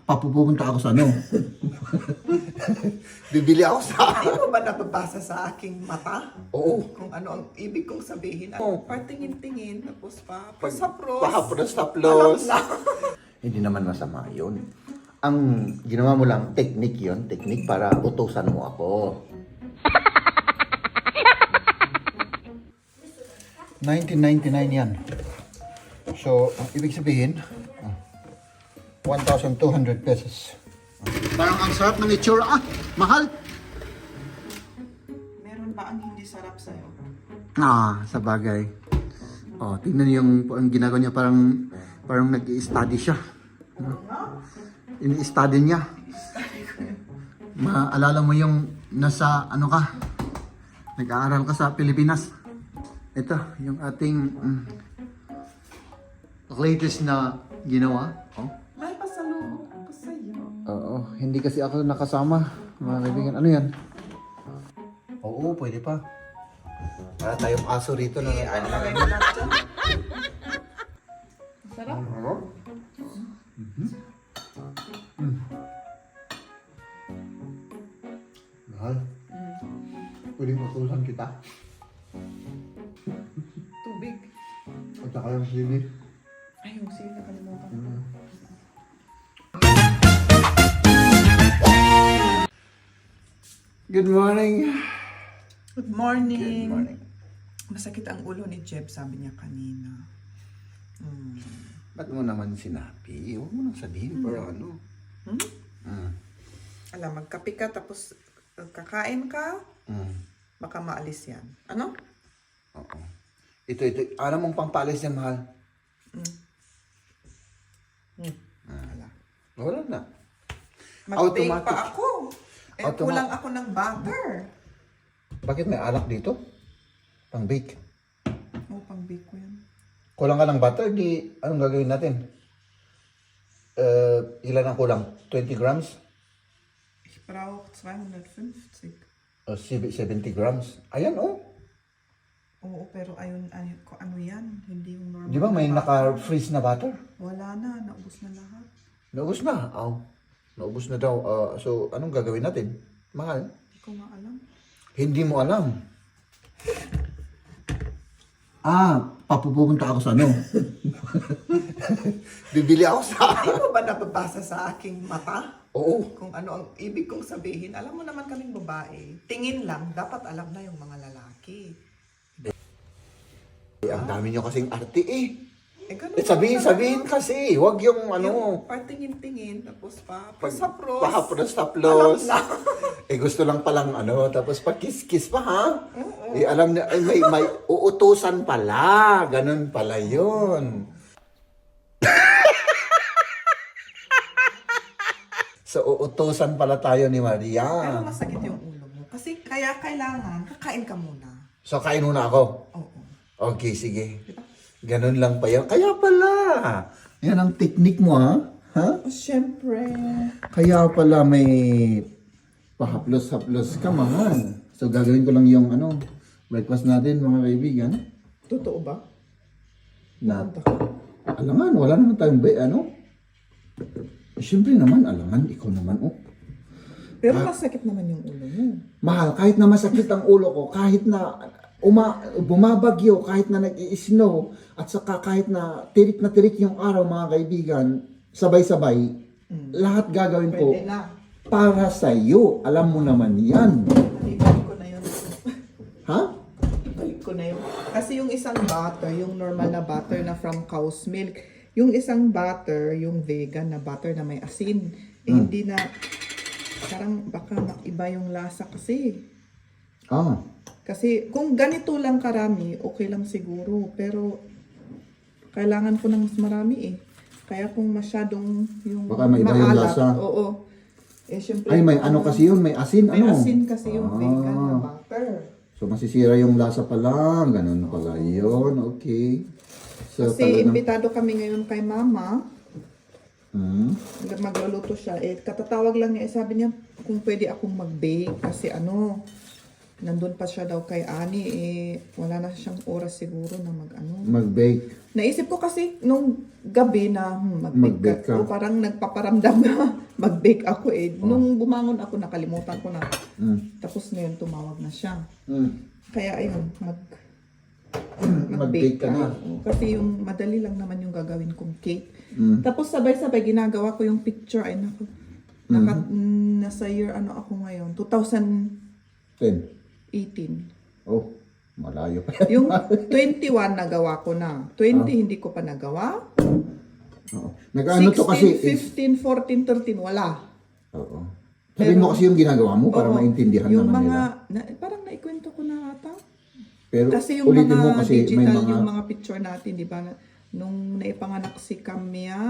Papupunta ako sa ano. Bibili ako sa... Hindi mo ba nababasa sa aking mata? Oo. Kung ano ang ibig kong sabihin? Oo. Partingin-tingin, tapos Pag sapros. Pahapros-taplos. Alam na. Hindi naman masama yun. Ang ginawa mo lang, technique yun. Technique para utusan mo ako. 1999 yan. So, ang ibig sabihin, 1,200 pesos. Parang ang sarap ng itsura. Mahal. Meron ba ang hindi sarap sa'yo? Sa bagay. Tingnan niyo yung ang ginagawa niya, parang nag-i-study siya. Ini-study niya. Maalala mo yung nasa ano ka? Nag-aaral ka sa Pilipinas. Ito, yung ating latest na ginawa. May pasalubong ako sa'yo. Oo, hindi kasi ako nakasama, mga kaibigan. Ano yan? Oo, pwede pa. Para tayong aso rito na Ano lagay mo lang dyan? Sarap. Mahal. Pwede matusan kita. Tubig. At saka yung sili. Ay, yung sili nakalimutan. Good morning. Good morning. Good morning. Masakit ang ulo ni Jeb, sabi niya kanina. Ba't mo naman sinabi? Huwag mo nang sabihin para ano. Alam, magkape ka tapos kakain ka, Mm. baka maalis yan. Ano? Oo. Ito. Ano mong pampalis yan, mahal? Wala. Wala na. Mag-bake Automatic. pa ako. Automatic. Kulang ako ng butter. Bakit may alak dito? Pang-bake. Pang-bake ko yan. Kulang ka ng butter, di anong gagawin natin? Ilan ang kulang? 20 grams? Ich brauche 250. O 70 grams? Ayan, oh. Oo, pero ano yan? Hindi yung normal. Di ba may na butter. naka-freeze na butter? Wala na, naubos na lahat. Naubos na. Naubos na daw. So, anong gagawin natin? Mahal? Hindi ko nga alam. Hindi mo alam. Papupunta ako sa ano. Bibili ako sa... Hindi mo ba nababasa sa aking mata? Oo. Kung ano ang ibig kong sabihin? Alam mo naman kaming babae. Tingin lang, dapat alam na yung mga lalaki. Ang dami nyo kasing arte eh. Ganun Sabihin kasi. Huwag yung ano... Yung partingin-tingin, tapos sapros. Pahapros-taplos. Alam na. Gusto lang palang ano, tapos pa-kiss-kiss pa ha? Alam na, may uutusan pala. Ganun pala yun. So, uutusan pala tayo ni Maria. Pero masakit yung ulo mo. Kasi kaya kailangan, kakain ka muna. So, kain muna ako. Oo. Okay, sige. Ganun lang pa yan. Kaya pala. Yan ang technique mo ha? Ha? Siyempre. Kaya pala may pahaplos-haplos ka, mahal. So, gagawin ko lang yung breakfast natin, mga kaibigan. Totoo ba? Na, alangan, wala naman tayong Siyempre naman, alangan, ikaw naman, Pero masakit naman yung ulo mo. Mahal, kahit na masakit ang ulo ko, kahit na bumabagyo, kahit na nag-i-snow, at saka kahit na tirik yung araw, mga kaibigan, sabay-sabay, lahat gagawin ko Pwede na. para sa iyo. Alam mo naman yan. Ibalik ko na yun. Ha? Ibalik ko na yun. Kasi yung isang butter, yung normal na butter na from cow's milk, yung isang butter, yung vegan na butter na may asin, hindi na, parang baka iba yung lasa kasi. Kasi kung ganito lang karami, okay lang siguro. Pero kailangan ko ng mas marami eh. Kaya kung masyadong yung Baka may iba yung maalat, lasa. oo. Syempre, Ay, may kasi yun, may asin, may asin kasi yung vegan na butter. So, masisira yung lasa pa lang. Ganun pala yun. Okay. So, Kasi imbitado kami ngayon kay mama. Magluluto siya. Katatawag lang niya. Sabi niya kung pwede akong mag-bake. Kasi nandun pa siya daw kay Ani, wala na siyang oras siguro na Mag-bake. Naisip ko kasi nung gabi na Mag-bake ka. O parang nagpaparamdam na mag-bake ako Nung bumangon ako, nakalimutan ko na. Tapos ngayon tumawag na siya. Kaya ayun, mag-bake Mag-bake ka na. Kasi yung madali lang naman yung gagawin kong cake. Tapos sabay-sabay ginagawa ko yung picture. Ay naku, nasa year ako ngayon, 2018. 10. Oh, malayo pa. Yung 21 nagawa ko na. 20 hindi ko pa nagawa. Oo. Nag-ano to kasi 16, 15, 14, 13, wala. Oo. Sabihin mo kasi yung ginagawa mo para Oo. maintindihan yung naman mga, nila. parang naikwento ko na ata. Pero Kasi yung ulitin mga mo kasi digital, may mga yung mga picture natin, di ba? Nung naipanganak si Camia,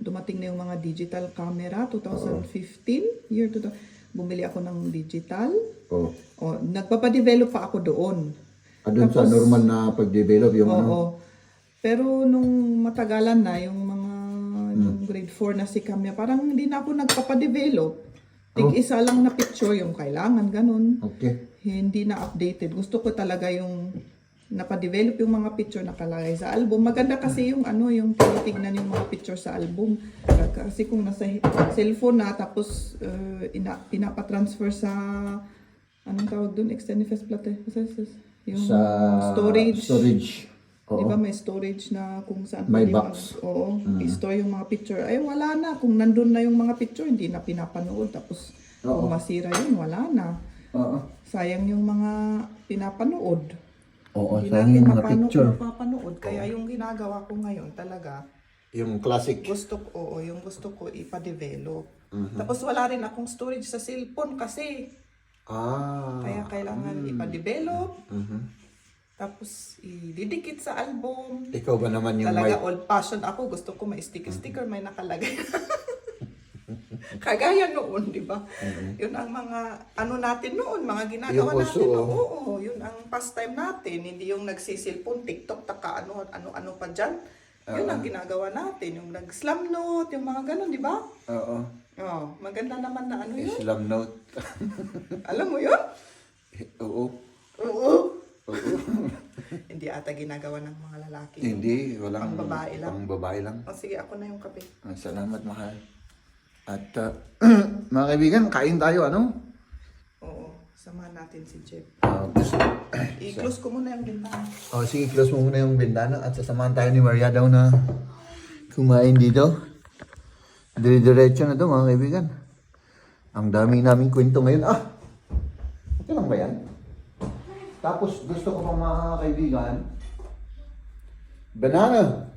dumating na yung mga digital camera, 2015, year 2000. Bumili ako ng digital. oh, Nagpapadevelop pa ako doon. doon sa Tapos, normal na pag-develop yung ano. Oo. Pero nung matagalan na, yung mga yung grade 4 na si Camia, parang hindi na ako nagpapadevelop. Tig-isa lang na picture yung kailangan, ganun. Okay. Hindi na updated. Gusto ko talaga yung napadevelop yung mga picture nakalagay sa album. Maganda kasi yung yung tinitignan yung mga picture sa album. Kasi kung nasa cellphone na tapos pinapatransfer sa anong tawag doon? Extended fast platter. Yung Sa storage. Oo. Di ba may storage na kung saan May pwede box. i-store yung mga picture. Ay wala na. Kung nandun na yung mga picture, hindi na pinapanood. Tapos kung masira yun, wala na. Oo. Sayang yung mga pinapanood. Oo, Hindi sayang natin yung mga picture. mapapanood. Kaya yung ginagawa ko ngayon talaga, Yung classic. yung gusto ko ipa-develop. Tapos wala rin akong storage sa cellphone kasi. Kaya kailangan ipa-develop. Tapos ididikit sa album. Ikaw ba naman yung Talaga old-fashioned ako. Gusto ko may sticker, may nakalagay. Kagaya noon, di ba? Yun ang mga natin noon, mga ginagawa Yung natin. uso, Oo, yun ang pastime natin. Hindi yung nagsisilpon, TikTok, taka ano pa dyan. Yun ang ginagawa natin. Yung nag-slam note, yung mga ganun, di ba? Oo. Oh, maganda naman na yun. Islam note. Alam mo yun? Oo. Oo. Hindi ata ginagawa ng mga lalaki. Hindi, walang Pang babae lang. Pang babae lang. Sige, ako na yung kape. Salamat, mahal. At mga kaibigan, kain tayo, ano? Oo, samahan natin si Jeff. Gusto. I-close ko muna yung bintana. Sige, close mo muna yung bintana at sasamahan tayo ni Maria daw na kumain dito. Dire-diretso na to, mga kaibigan. Ang dami naming kwento ngayon. Ito lang ba yan? Tapos gusto ko pang mga kaibigan, banana.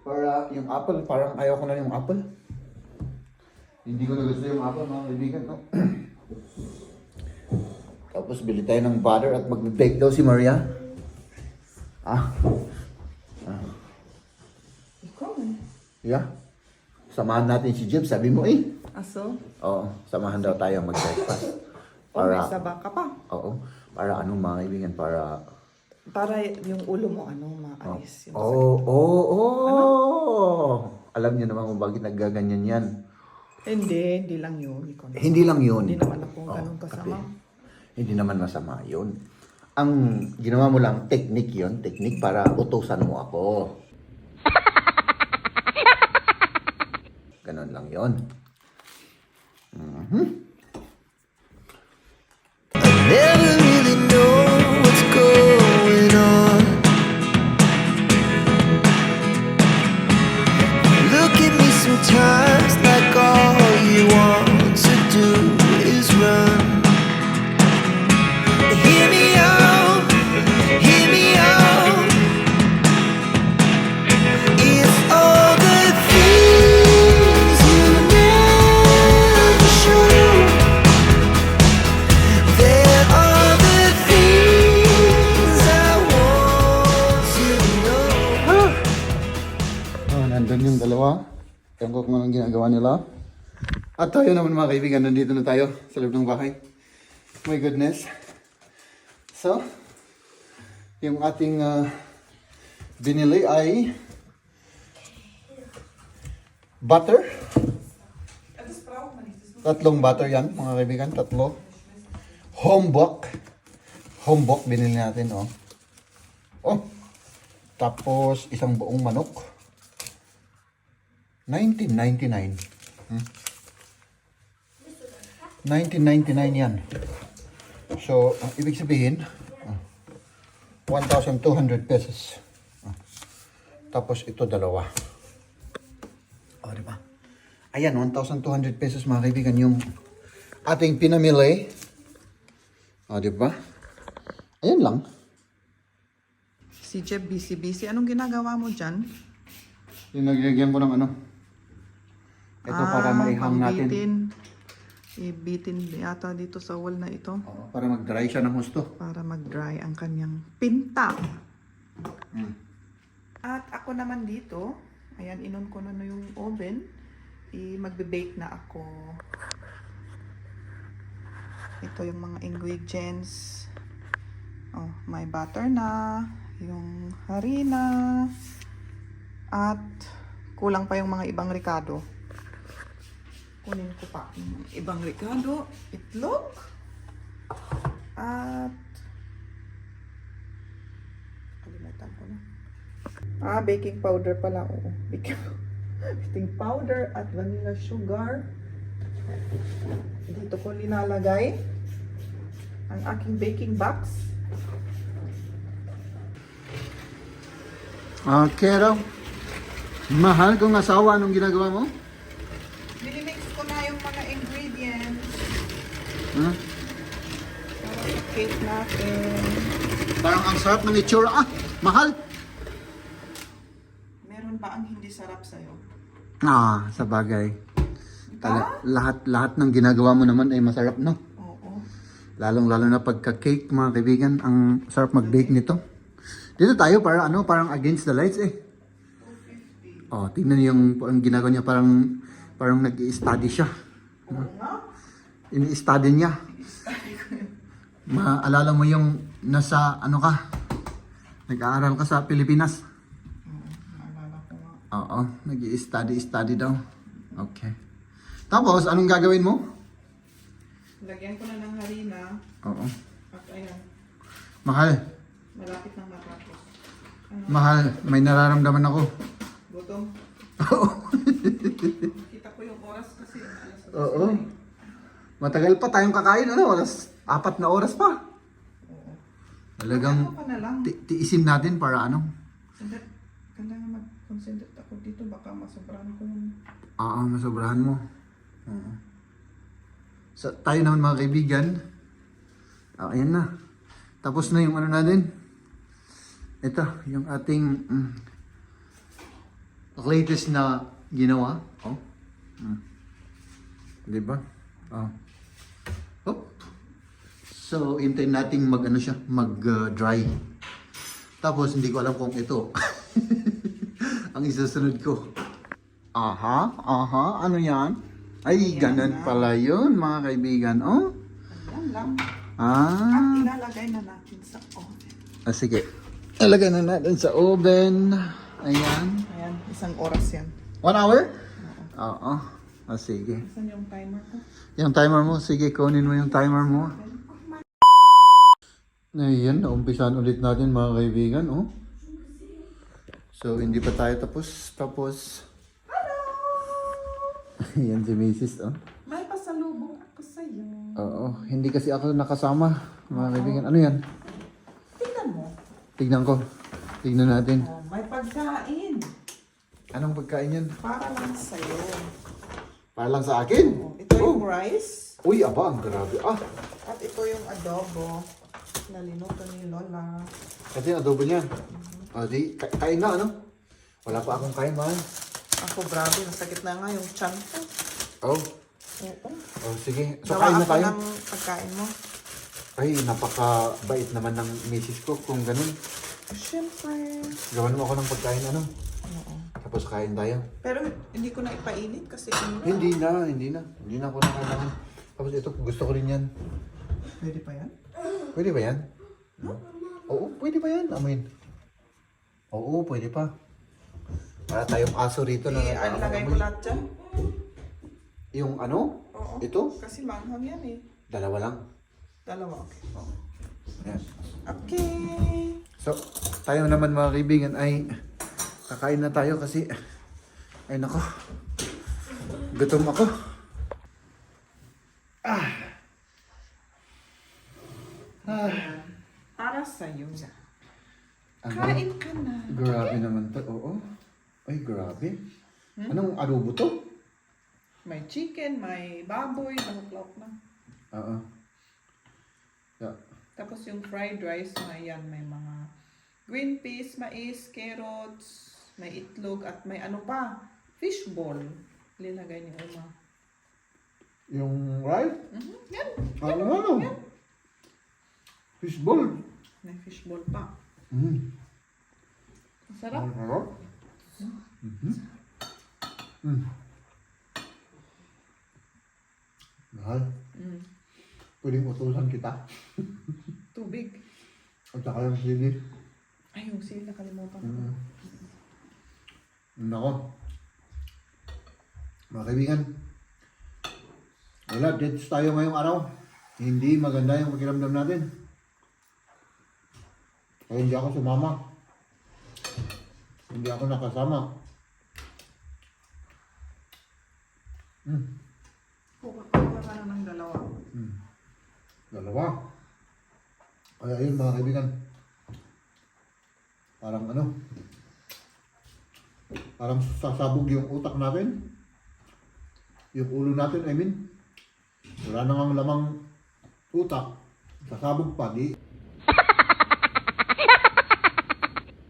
Para yung apple, parang ayaw ko na yung apple. Hindi ko na gusto yung apple, mga kaibigan, no? Tapos bili tayo ng butter at mag-bake daw si Maria. Ikaw man. Yeah. Samahan natin si Jeb, sabi mo Aso? Oo, samahan daw tayo mag-breakfast. May saba ka pa. Oo, para anong mga kaibigan, para... Para yung ulo mo, maalis. Yung Alam niyo naman kung bakit naggaganyan yan. Hindi lang yun. Ikaw naman. Hindi lang yun. Hindi naman ako ganun kasama. Hindi naman masama yun. Ang ginawa mo lang, technique yun. Technique para utusan mo ako. Ganon lang yun. Never really know what's going on. Look at me sometimes like all you want to do is run. Hear me out, hear me out. It's all the things you never show. There are the things I want to know. Nandun yung dalawa. Ewan ko kung anong ginagawa nila. At tayo naman mga kaibigan, nandito na tayo sa loob ng bahay. My goodness. So, yung ating binili ay butter. Tatlong butter yan, mga kaibigan. Tatlo. Homebok. Homebok binili natin, oh. Oh. Tapos isang buong manok. 1999. 1999 yan. So, ang ibig sabihin, 1,200 pesos. Tapos ito dalawa. O, diba? Ayan, 1,200 pesos mga kaibigan yung ating pinamili. O, diba? Ayan lang. Si Jeb busy. Anong ginagawa mo dyan? Nilagyan ko ng ano. Ito para maihang natin. Ibitin yata dito sa wall na ito. Oo, para mag-dry siya ng husto. Para mag-dry ang kanyang pinta. At ako naman dito, ayan, inon ko na yung oven. Magbe-bake na ako. Ito yung mga ingredients. Oh, may butter na, yung harina, at kulang pa yung mga ibang ricado. Kunin ko pa yung ibang ricado, itlog, at kalimutan ko na. Baking powder pala, oo. Baking powder at vanilla sugar. Dito ko linalagay ang aking baking box. Okay raw. Mahal kong asawa, anong ginagawa mo? Binimix ko na yung mga ingredients Huh? para sa cake natin. Parang ang sarap ng itsura. Mahal. Meron ba ang hindi sarap sa'yo? Sa bagay. Lahat ng ginagawa mo naman ay masarap, no? Oo. Lalong-lalo na pagka-cake, mga kaibigan, ang sarap mag-bake nito. Dito tayo para parang against the lights eh. Oh, tingnan niyo yung ginagawa niya, parang nag-i-study siya. Ini-study niya. Maalala mo yung nasa ano ka? Nag-aaral ka sa Pilipinas? Naalala ko nga. Oo, nag-i-study daw. Okay. Tapos, anong gagawin mo? Lagyan ko na ng harina. Oo. At ayan, Mahal, malapit nang matapos. mahal, may nararamdaman ako. Gutom. Kita ko yung oras kasi alas 12 Oo. na eh. Matagal pa tayong kakain, ano? 4 na oras pa. Oo. Talagang Ano ka na lang? tiisin natin para ano? Kailangan mag-concentrate ako dito. Baka masobrahan ko yung... Masobrahan mo. Oo. Tayo naman mga kaibigan. Ayan na. Tapos na yung ano natin. Ito, yung ating latest na ginawa. Oh. Diba? Oh. Oh. So, hintayin nating mag-dry. Tapos, hindi ko alam kung ito ang isusunod ko. Ano yan? Ay, ganun pala yun, mga kaibigan. Oh. Ayan lang. At ilalagay na natin sa oven. Sige. Ilagay na natin sa oven. Ayan. Ayan, isang oras yan. 1 hour? Oo. Sige. Saan yung timer ko? Yung timer mo, sige, kunin mo yung timer mo. Ayan, naumpisan ulit natin mga kaibigan, oh. So, hindi pa tayo tapos. Ayan si Mrs., oh. May pasalubong ako sa'yo. Oo, hindi kasi ako nakasama, mga kaibigan. Ano yan? Tingnan mo. Tignan ko. Tignan natin. Oh, may pagkain. Anong pagkain yan? Para lang sa'yo. Para lang sa akin? Oh, ito yung rice. Uy, aba, ang grabe. At ito yung adobo na linuto ni Lola. Kasi yung adobo niya. Di, kain na, ano? Wala pa akong kain, man. Ako, grabe. Nasakit na nga yung tiyan ko. Oh, Oo. sige. So, Gawa kain na ako tayo. ng pagkain mo. Ay, napakabait naman ng misis ko kung ganun. Siyempre. Gawan mo ako ng pagkain, ano? Oo. Tapos kain tayo. Pero hindi ko na ipainit kasi ano. Hindi na ako nakailangan. Tapos ito, gusto ko rin yan. Pwede pa yan? Pwede ba yan? Oo, pwede ba yan? Amin. Oo, pwede pa. Para tayong aso rito na Lagay ko lahat dyan. Yung ano? Oo. Ito? Kasi manghang yan eh. Dalawa lang. Dalawa, okay. Ayan. Okay. So, tayo naman mga kaibigan ay kakain na tayo kasi ay nako, gutom ako. Para sa'yo. Ano? Kain ka na. Grabe naman to. Oo. Ay, grabe. Anong adobo to? May chicken, may baboy, lauk-lauk na. Oo. Yeah. Tapos yung fried rice na yan, may mga green peas, mais, carrots, may itlog, at may ano pa, fish ball. Linagay ni Uma. Yung rice? Yan. Ano? Fishball. May fish ball pa. Mm. Masarap. Ang harap. Mahal. Mm. Pwedeng utusan kita. Tubig. At saka yung sili. Ay, yung sili nakalimutan ko. Nako. Mga kaibigan. Wala, dates tayo ngayong araw. Hindi maganda yung pakiramdam natin. Kaya hindi ako sumama. Hindi ako nakasama. Kuha ka na ng dalawa. Dalawa. Kaya yun mga kaibigan. Parang ano. Parang sasabog yung utak natin. Yung ulo natin, I mean. Wala nang lamang utak. Sasabog pa, di.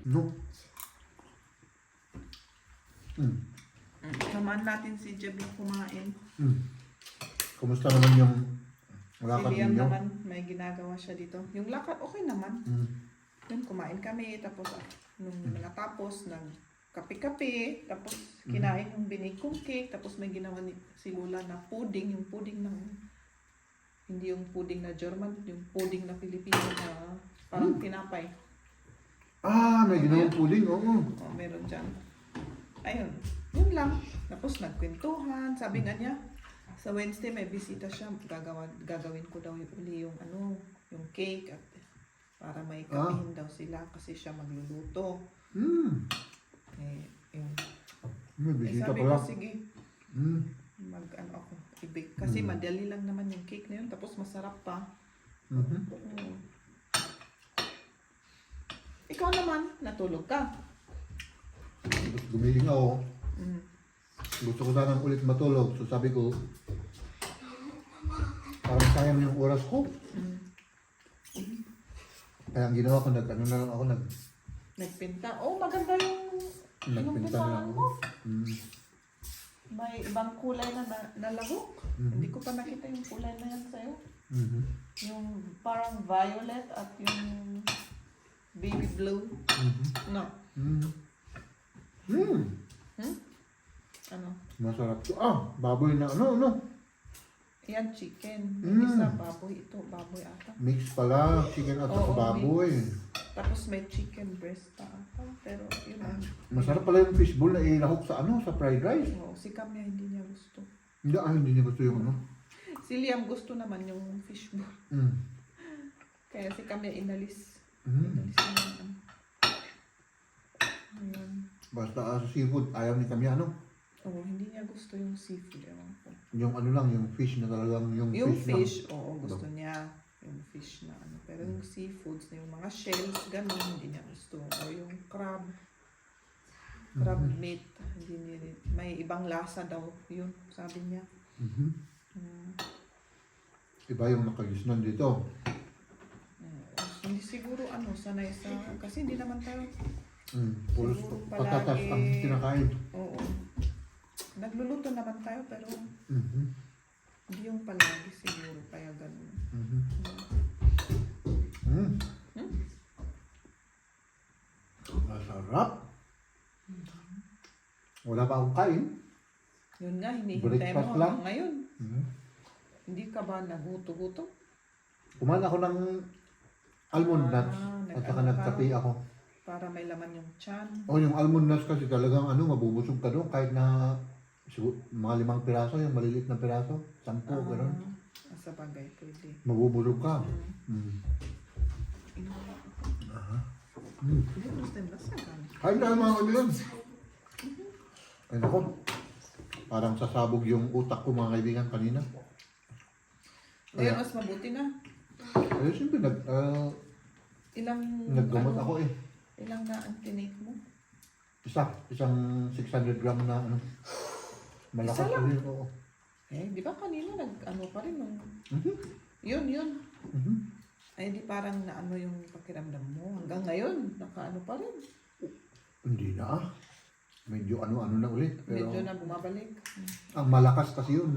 No. Samahan natin si Jeb na kumain. Kumusta naman yung lakad Si Liam ninyo? naman, may ginagawa siya dito. Yung lakad, okay naman. Yun, kumain kami, tapos nung natapos, nagkape-kape, tapos kinain yung binig kong cake, tapos may ginawa si Lula na pudding, yung pudding ng, hindi yung pudding na German, yung pudding na Pilipino na parang tinapay. Ah, may ginawang pudding, oo. Oh, meron dyan. Ayun, yun lang. Tapos nagkwentuhan, sabi nga niya, sa Wednesday may bisita siya, gagawin ko daw uli yung yung cake at para may kapihin daw sila kasi siya magluluto. Eh, yun. May bisita Sabi pala. ko, sige, ako, ibig. Kasi madali lang naman yung cake na yun, tapos masarap pa. Oo. Ikaw naman, natulog ka. Tapos gumiling ako. Gusto ko sanang ulit matulog. So sabi ko, parang sayang yung oras ko. Kaya ang ginawa ko, nag-ano na lang ako, Nagpinta. Oh, maganda yung nagpinta na lang ako. mo. May ibang kulay na lahok. Hindi ko pa nakita yung kulay na yan sa'yo. Yung parang violet at yung baby blue. No. Ano? Masarap to. Baboy na ano. Yan, chicken. Yung isa, baboy. Ito, baboy ata. Mix pala, chicken at saka Oo, baboy. Tapos may chicken breast pa ata. Pero yun lang. Masarap pala yung fishball na ilahok sa sa fried rice. Oo, si Kamya hindi niya gusto. Hindi niya gusto yung ano. Si Liam gusto naman yung fishball. Kaya si Kamya inalis. Inalis na yung Ayan. Basta sa seafood, ayaw ni kami Oo, hindi niya gusto yung seafood. Ewan ko. yung ano lang, yung fish na talagang yung Fish, lang. oo, gusto niya. Yung fish na ano. Pero yung seafoods, yung mga shells, ganun, hindi niya gusto. O yung crab. Crab meat. Hindi niya rin. May ibang lasa daw. Yun, sabi niya. Iba yung nakagisnan dito. Hindi siguro sanay sa... Kasi hindi naman tayo... Pulos Siguro patatas palagi- ang kinakain. Oo. Nagluluto naman tayo pero hindi yung palagi siguro kaya ganun. Masarap. Wala pa akong kain. Yun nga, hinihintay Breakfast mo lang? hanggang ngayon. Hindi ka ba naguto-guto? Kumain ako ng almond nuts at saka nag-ano nagkape ako. Para may laman yung tiyan. Yung almond nuts kasi talagang mabubusog ka doon kahit na siguro, mga 5 piraso, yung maliliit na piraso, 10, gano'n. Sa bagay, pwede. Mabubulog ka. Mm. Inuha ko. Mm. Hindi, gusto yung lasa ka. Kain tayo mga kaibigan. Ay nako. Parang sasabog yung utak ko mga kaibigan kanina. Ngayon, mas mabuti na. Eh, siyempre naggamot ano, ako eh. Ilang na antinate mo? Isang 600 gram na ano. Malakas Isa lang? rin oo. Eh, di ba kanina nag-ano pa rin nung... Mhm. Yun. Mhm. Ay, di parang naano yung pakiramdam mo. Hanggang ngayon, nakaano pa rin. Hindi na ah. Medyo ano-ano na ulit. Pero Medyo na bumabalik. ang malakas kasi yun,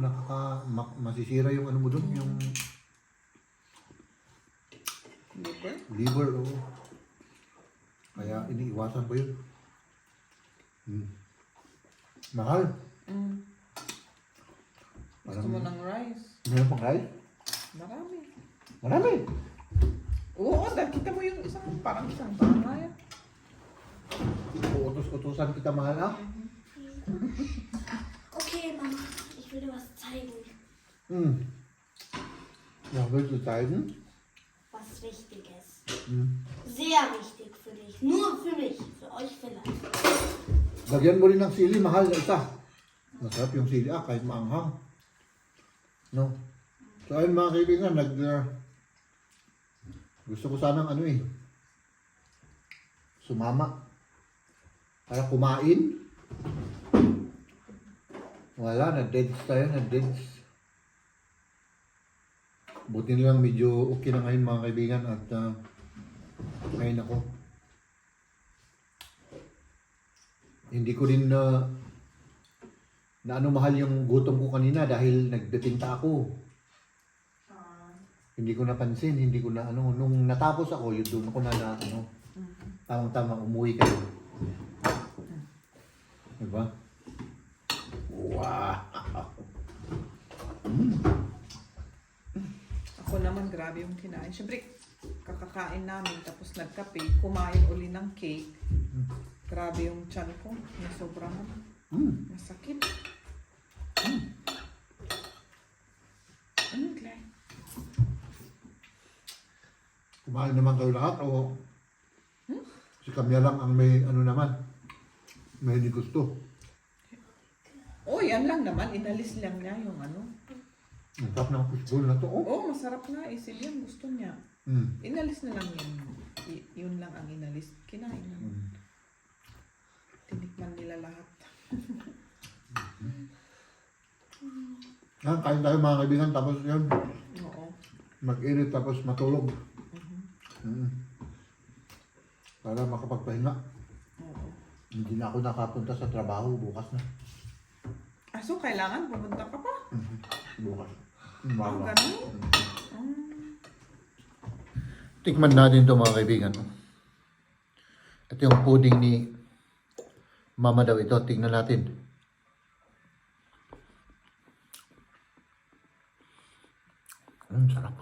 masisira yung ano mo doon, yung Liver? liver. Oo. Kaya iniiwasan ko yun. Mahal. Mm. Gusto mo ng rice? Meron pang rice? Marami. Marami. Oo, dahil kita mo yung parang isang bangay. Uutos-utusan kita mahal ah. Okay, Mama, ich will dir was zeigen, Ja, willst du zeigen? was wichtig ist. Hmm. Sehr wichtig für dich. Nur für mich. Für euch vielleicht. Lagyan mo rin ng sili, mahal na isa. Masarap yung sili kahit maanghang. No? So ayun mga kaibigan, gusto ko sanang ano eh, sumama. Para kumain. Wala, na-deads tayo, na-deads. Buti nilang medyo okay na ngayon mga kaibigan at ngayon ako. Hindi ko rin na ano mahal yung gutom ko kanina dahil nagdepinta ako. Hindi ko napansin, hindi ko na ano, nung natapos ako, yun doon ako na ano, tamang-tama umuwi kayo. Diba? Wow! Ako naman, grabe yung kinain. Siyempre, kakakain namin, tapos nagkape, kumain uli ng cake. Grabe yung tiyan ko, nasobrahan. Masakit. Glenn? Kumain naman kayo lahat o si Kamya lang ang may ano naman, may hindi gusto. Oh, yan lang naman. Inalis lang niya yung ano. Ang sarap ng fishbowl na to. Oh. Oh, masarap nga. Isil yan. Gusto niya. Inalis na lang yan. Yun lang ang inalis. Kinain naman. Tinikman nila lahat. Yan, kain tayo mga kaibigan tapos yun, Oo. mag-init tapos matulog. Para makapagpahinga. Oo. Hindi na ako nakapunta sa trabaho bukas na. Ah, so kailangan pumunta ka pa? Bukas. Ah, ganun? Tikman natin ito mga kaibigan. Ito yung pudding ni Mama daw ito. Tingnan natin. Sarap.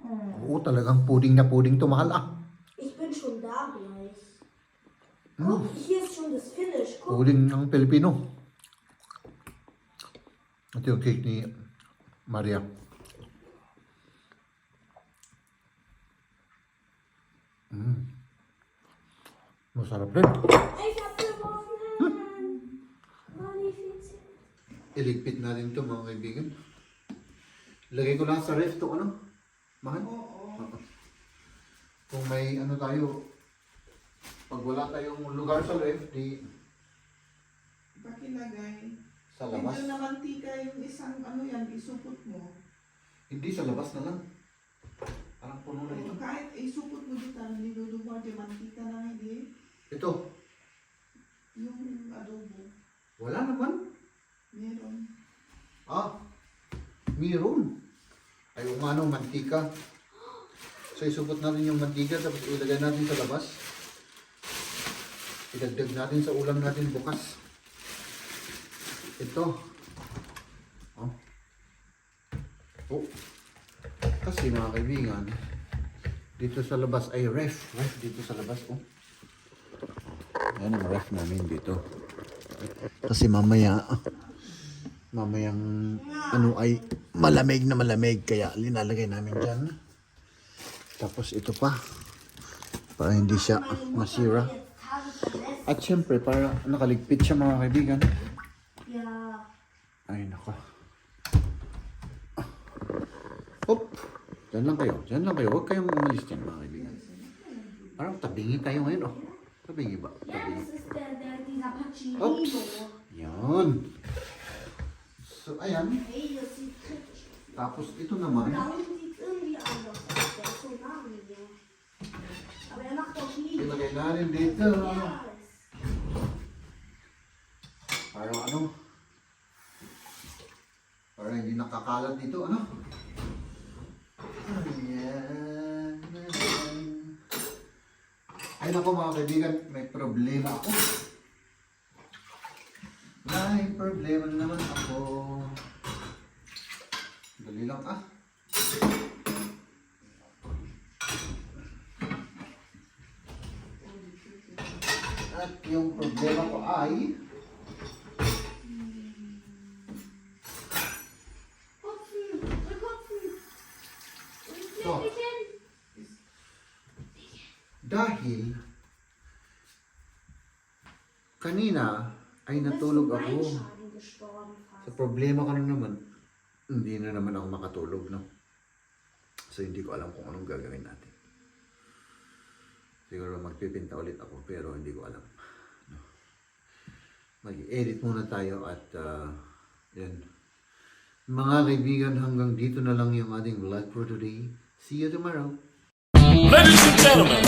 Oo, talagang pudding na pudding to, mahal ah. Ich bin schon da gleich. Guck, hier ist schon das Finish. Guck. Pudding ng Pilipino. Ito yung cake ni Maria. Masarap din. Ich hab gewonnen. Magnifiziert. Iligpit natin ito mga kaibigan. Lagay ko lang sa ref to ano? Mahal? Oo. Kung may ano tayo, pag wala tayong lugar sa ref, di Pakilagay. sa labas. Medyo na mantika yung isang ano yan, isupot mo. Hindi sa labas na lang. Parang puno na ito. Kahit isupot mo dito, hindi luluwa, di mantika na hindi. Ito, Yung adobo, wala naman. meron. Ah, mayroon. Ay, umano, mantika. So, isupot natin yung mantika, tapos ilagay natin sa labas. Idagdag natin sa ulam natin bukas. Ito. Oh. Oh. Kasi mga kaibigan, dito sa labas ay ref. Ref dito sa labas, oh. Yan ang ref namin dito. Kasi mamaya, mamayang ano ay malamig na malamig kaya linalagay namin dyan. Tapos ito pa para hindi siya masira. At syempre para nakaligpit siya mga kaibigan. Yeah. Ay nako. Hop! Diyan lang kayo. Diyan lang kayo. Huwag kayong umalis dyan mga kaibigan. Parang tabingi tayo ngayon oh. Tabingi ba? Tabingi. Das ist dieser Pacino. Oops. Yan. So ayan. Hey, das sieht kritisch aus. Tapos ito naman. Da unten sieht es irgendwie anders aus. Der ist so nah mit mir. Aber er macht auch nie. Ilagay natin dito. Ja, Parang ano? Parang hindi nakakalat dito, ano? Ayan. Ay nako mga kaibigan, may problema ako. May problema na naman ako. Dali lang ah. At yung problema ko ay Kopfen, der Kopfen. So. Dahil kanina ay natulog ako. Schaden gestorben fast. Sa problema ka na naman, hindi na naman ako makatulog, no? So hindi ko alam kung anong gagawin natin. Siguro magpipinta ulit ako pero hindi ko alam. No? Mag-edit muna tayo at yan. Mga kaibigan, hanggang dito na lang yung ating vlog for today. See you tomorrow. Ladies and gentlemen,